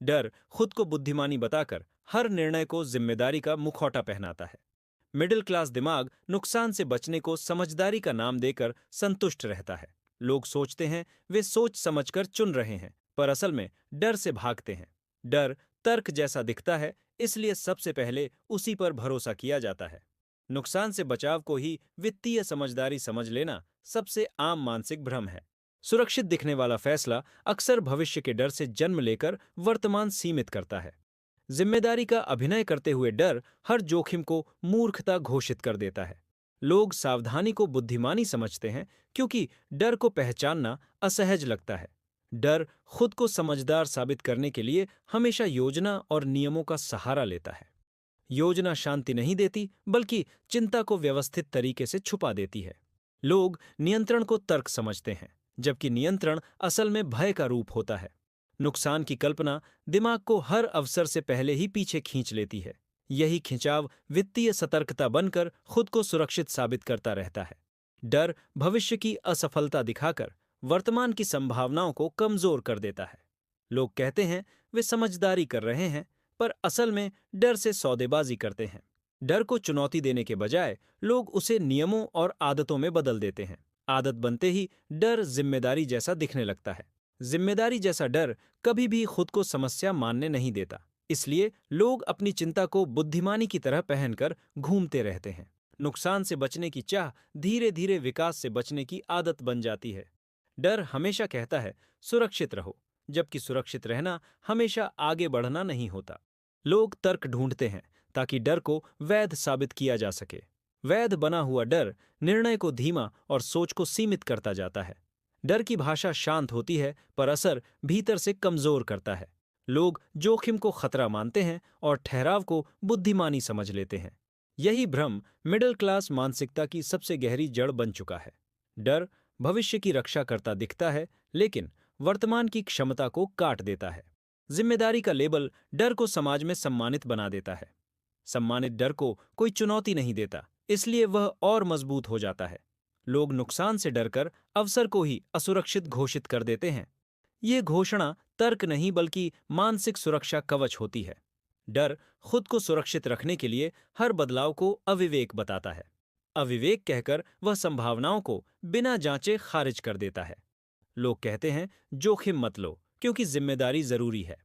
डर खुद को बुद्धिमानी बताकर हर निर्णय को जिम्मेदारी का मुखौटा पहनाता है। मिडिल क्लास दिमाग नुकसान से बचने को समझदारी का नाम देकर संतुष्ट रहता है। लोग सोचते हैं वे सोच समझकर चुन रहे हैं, पर असल में डर से भागते हैं। डर तर्क जैसा दिखता है, इसलिए सबसे पहले उसी पर भरोसा किया जाता है। नुकसान से बचाव को ही वित्तीय समझदारी समझ लेना सबसे आम मानसिक भ्रम है। सुरक्षित दिखने वाला फैसला अक्सर भविष्य के डर से जन्म लेकर वर्तमान सीमित करता है। जिम्मेदारी का अभिनय करते हुए डर हर जोखिम को मूर्खता घोषित कर देता है। लोग सावधानी को बुद्धिमानी समझते हैं, क्योंकि डर को पहचानना असहज लगता है। डर खुद को समझदार साबित करने के लिए हमेशा योजना और नियमों का सहारा लेता है। योजना शांति नहीं देती, बल्कि चिंता को व्यवस्थित तरीके से छुपा देती है। लोग नियंत्रण को तर्क समझते हैं, जबकि नियंत्रण असल में भय का रूप होता है। नुकसान की कल्पना दिमाग को हर अवसर से पहले ही पीछे खींच लेती है। यही खिंचाव वित्तीय सतर्कता बनकर खुद को सुरक्षित साबित करता रहता है। डर भविष्य की असफलता दिखाकर वर्तमान की संभावनाओं को कमजोर कर देता है। लोग कहते हैं वे समझदारी कर रहे हैं, पर असल में डर से सौदेबाजी करते हैं। डर को चुनौती देने के बजाय लोग उसे नियमों और आदतों में बदल देते हैं। आदत बनते ही डर जिम्मेदारी जैसा दिखने लगता है। जिम्मेदारी जैसा डर कभी भी खुद को समस्या मानने नहीं देता, इसलिए लोग अपनी चिंता को बुद्धिमानी की तरह पहनकर घूमते रहते हैं। नुकसान से बचने की चाह धीरे धीरे विकास से बचने की आदत बन जाती है। डर हमेशा कहता है सुरक्षित रहो, जबकि सुरक्षित रहना हमेशा आगे बढ़ना नहीं होता। लोग तर्क ढूंढते हैं ताकि डर को वैध साबित किया जा सके। वैध बना हुआ डर निर्णय को धीमा और सोच को सीमित करता जाता है। डर की भाषा शांत होती है, पर असर भीतर से कमजोर करता है। लोग जोखिम को खतरा मानते हैं और ठहराव को बुद्धिमानी समझ लेते हैं। यही भ्रम मिडिल क्लास मानसिकता की सबसे गहरी जड़ बन चुका है। डर भविष्य की रक्षा करता दिखता है, लेकिन वर्तमान की क्षमता को काट देता है। जिम्मेदारी का लेबल डर को समाज में सम्मानित बना देता है। सम्मानित डर को कोई चुनौती नहीं देता, इसलिए वह और मजबूत हो जाता है। लोग नुकसान से डरकर अवसर को ही असुरक्षित घोषित कर देते हैं। ये घोषणा तर्क नहीं, बल्कि मानसिक सुरक्षा कवच होती है। डर खुद को सुरक्षित रखने के लिए हर बदलाव को अविवेक बताता है। अविवेक कहकर वह संभावनाओं को बिना जांचे खारिज कर देता है। लोग कहते हैं जोखिम मत लो, क्योंकि जिम्मेदारी जरूरी है।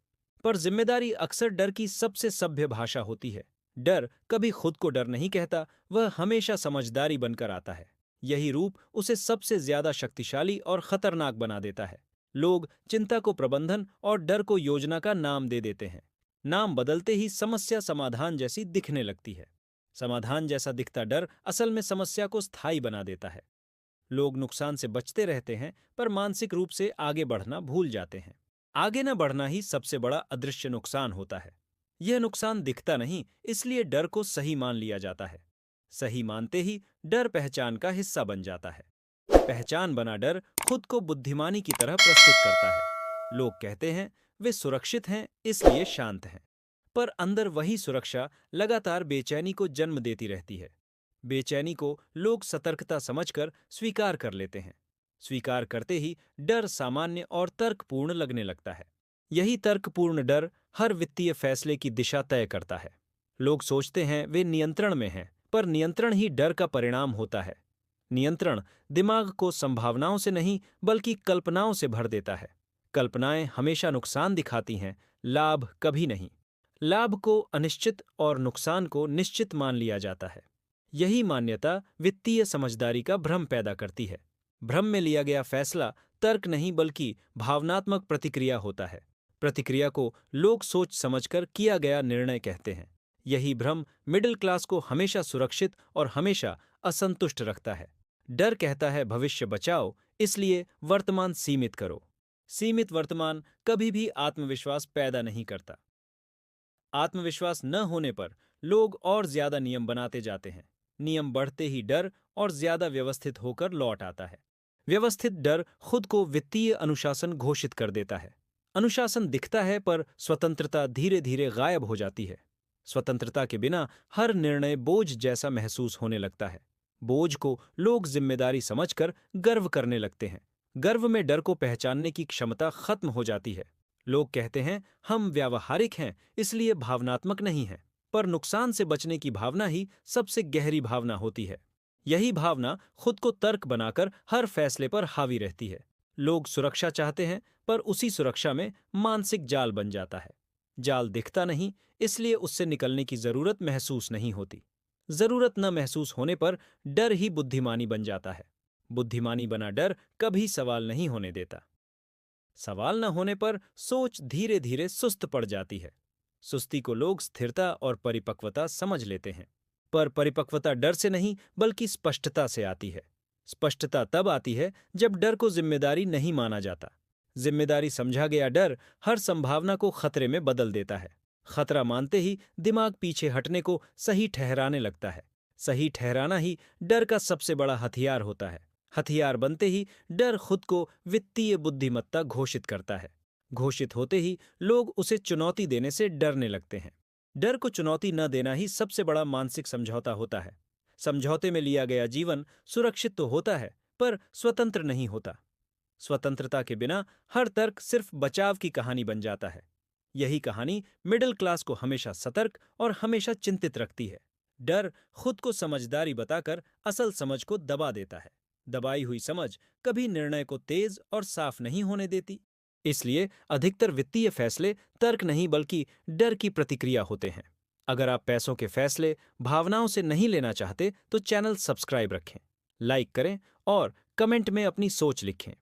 पर जिम्मेदारी अक्सर डर की सबसे सभ्य भाषा होती है। डर कभी खुद को डर नहीं कहता, वह हमेशा समझदारी बनकर आता है। यही रूप उसे सबसे ज्यादा शक्तिशाली और खतरनाक बना देता है। लोग चिंता को प्रबंधन और डर को योजना का नाम दे देते हैं। नाम बदलते ही समस्या समाधान जैसी दिखने लगती है। समाधान जैसा दिखता डर असल में समस्या को स्थायी बना देता है। लोग नुकसान से बचते रहते हैं, पर मानसिक रूप से आगे बढ़ना भूल जाते हैं। आगे न बढ़ना ही सबसे बड़ा अदृश्य नुकसान होता है। यह नुकसान दिखता नहीं, इसलिए डर को सही मान लिया जाता है। सही मानते ही डर पहचान का हिस्सा बन जाता है। पहचान बना डर खुद को बुद्धिमानी की तरह प्रस्तुत करता है। लोग कहते हैं वे सुरक्षित हैं, इसलिए शांत हैं। पर अंदर वही सुरक्षा लगातार बेचैनी को जन्म देती रहती है। बेचैनी को लोग सतर्कता समझकर स्वीकार कर लेते हैं। स्वीकार करते ही डर सामान्य और तर्कपूर्ण लगने लगता है। यही तर्कपूर्ण डर हर वित्तीय फैसले की दिशा तय करता है। लोग सोचते हैं वे नियंत्रण में हैं, पर नियंत्रण ही डर का परिणाम होता है। नियंत्रण दिमाग को संभावनाओं से नहीं, बल्कि कल्पनाओं से भर देता है। कल्पनाएं हमेशा नुकसान दिखाती हैं, लाभ कभी नहीं। लाभ को अनिश्चित और नुकसान को निश्चित मान लिया जाता है। यही मान्यता वित्तीय समझदारी का भ्रम पैदा करती है। भ्रम में लिया गया फैसला तर्क नहीं, बल्कि भावनात्मक प्रतिक्रिया होता है। प्रतिक्रिया को लोग सोच समझकर किया गया निर्णय कहते हैं। यही भ्रम मिडिल क्लास को हमेशा सुरक्षित और हमेशा असंतुष्ट रखता है। डर कहता है भविष्य बचाओ, इसलिए वर्तमान सीमित करो। सीमित वर्तमान कभी भी आत्मविश्वास पैदा नहीं करता। आत्मविश्वास न होने पर लोग और ज्यादा नियम बनाते जाते हैं। नियम बढ़ते ही डर और ज्यादा व्यवस्थित होकर लौट आता है। व्यवस्थित डर खुद को वित्तीय अनुशासन घोषित कर देता है। अनुशासन दिखता है, पर स्वतंत्रता धीरे धीरे गायब हो जाती है। स्वतंत्रता के बिना हर निर्णय बोझ जैसा महसूस होने लगता है। बोझ को लोग जिम्मेदारी समझकर गर्व करने लगते हैं। गर्व में डर को पहचानने की क्षमता खत्म हो जाती है। लोग कहते हैं हम व्यावहारिक हैं इसलिए भावनात्मक नहीं हैं, पर नुकसान से बचने की भावना ही सबसे गहरी भावना होती है। यही भावना खुद को तर्क बनाकर हर फैसले पर हावी रहती है। लोग सुरक्षा चाहते हैं, पर उसी सुरक्षा में मानसिक जाल बन जाता है। जाल दिखता नहीं, इसलिए उससे निकलने की जरूरत महसूस नहीं होती। जरूरत न महसूस होने पर डर ही बुद्धिमानी बन जाता है। बुद्धिमानी बना डर कभी सवाल नहीं होने देता। सवाल न होने पर सोच धीरे धीरे सुस्त पड़ जाती है। सुस्ती को लोग स्थिरता और परिपक्वता समझ लेते हैं, पर परिपक्वता डर से नहीं बल्कि स्पष्टता से आती है। स्पष्टता तब आती है जब डर को जिम्मेदारी नहीं माना जाता। जिम्मेदारी समझा गया डर हर संभावना को खतरे में बदल देता है। खतरा मानते ही दिमाग पीछे हटने को सही ठहराने लगता है। सही ठहराना ही डर का सबसे बड़ा हथियार होता है। हथियार बनते ही डर खुद को वित्तीय बुद्धिमत्ता घोषित करता है। घोषित होते ही लोग उसे चुनौती देने से डरने लगते हैं। डर को चुनौती न देना ही सबसे बड़ा मानसिक समझौता होता है। समझौते में लिया गया जीवन सुरक्षित तो होता है, पर स्वतंत्र नहीं होता। स्वतंत्रता के बिना हर तर्क सिर्फ बचाव की कहानी बन जाता है। यही कहानी मिडिल क्लास को हमेशा सतर्क और हमेशा चिंतित रखती है। डर खुद को समझदारी बताकर असल समझ को दबा देता है। दबाई हुई समझ कभी निर्णय को तेज और साफ नहीं होने देती। इसलिए अधिकतर वित्तीय फैसले तर्क नहीं बल्कि डर की प्रतिक्रिया होते हैं। अगर आप पैसों के फैसले भावनाओं से नहीं लेना चाहते तो चैनल सब्सक्राइब रखें, लाइक करें और कमेंट में अपनी सोच लिखें।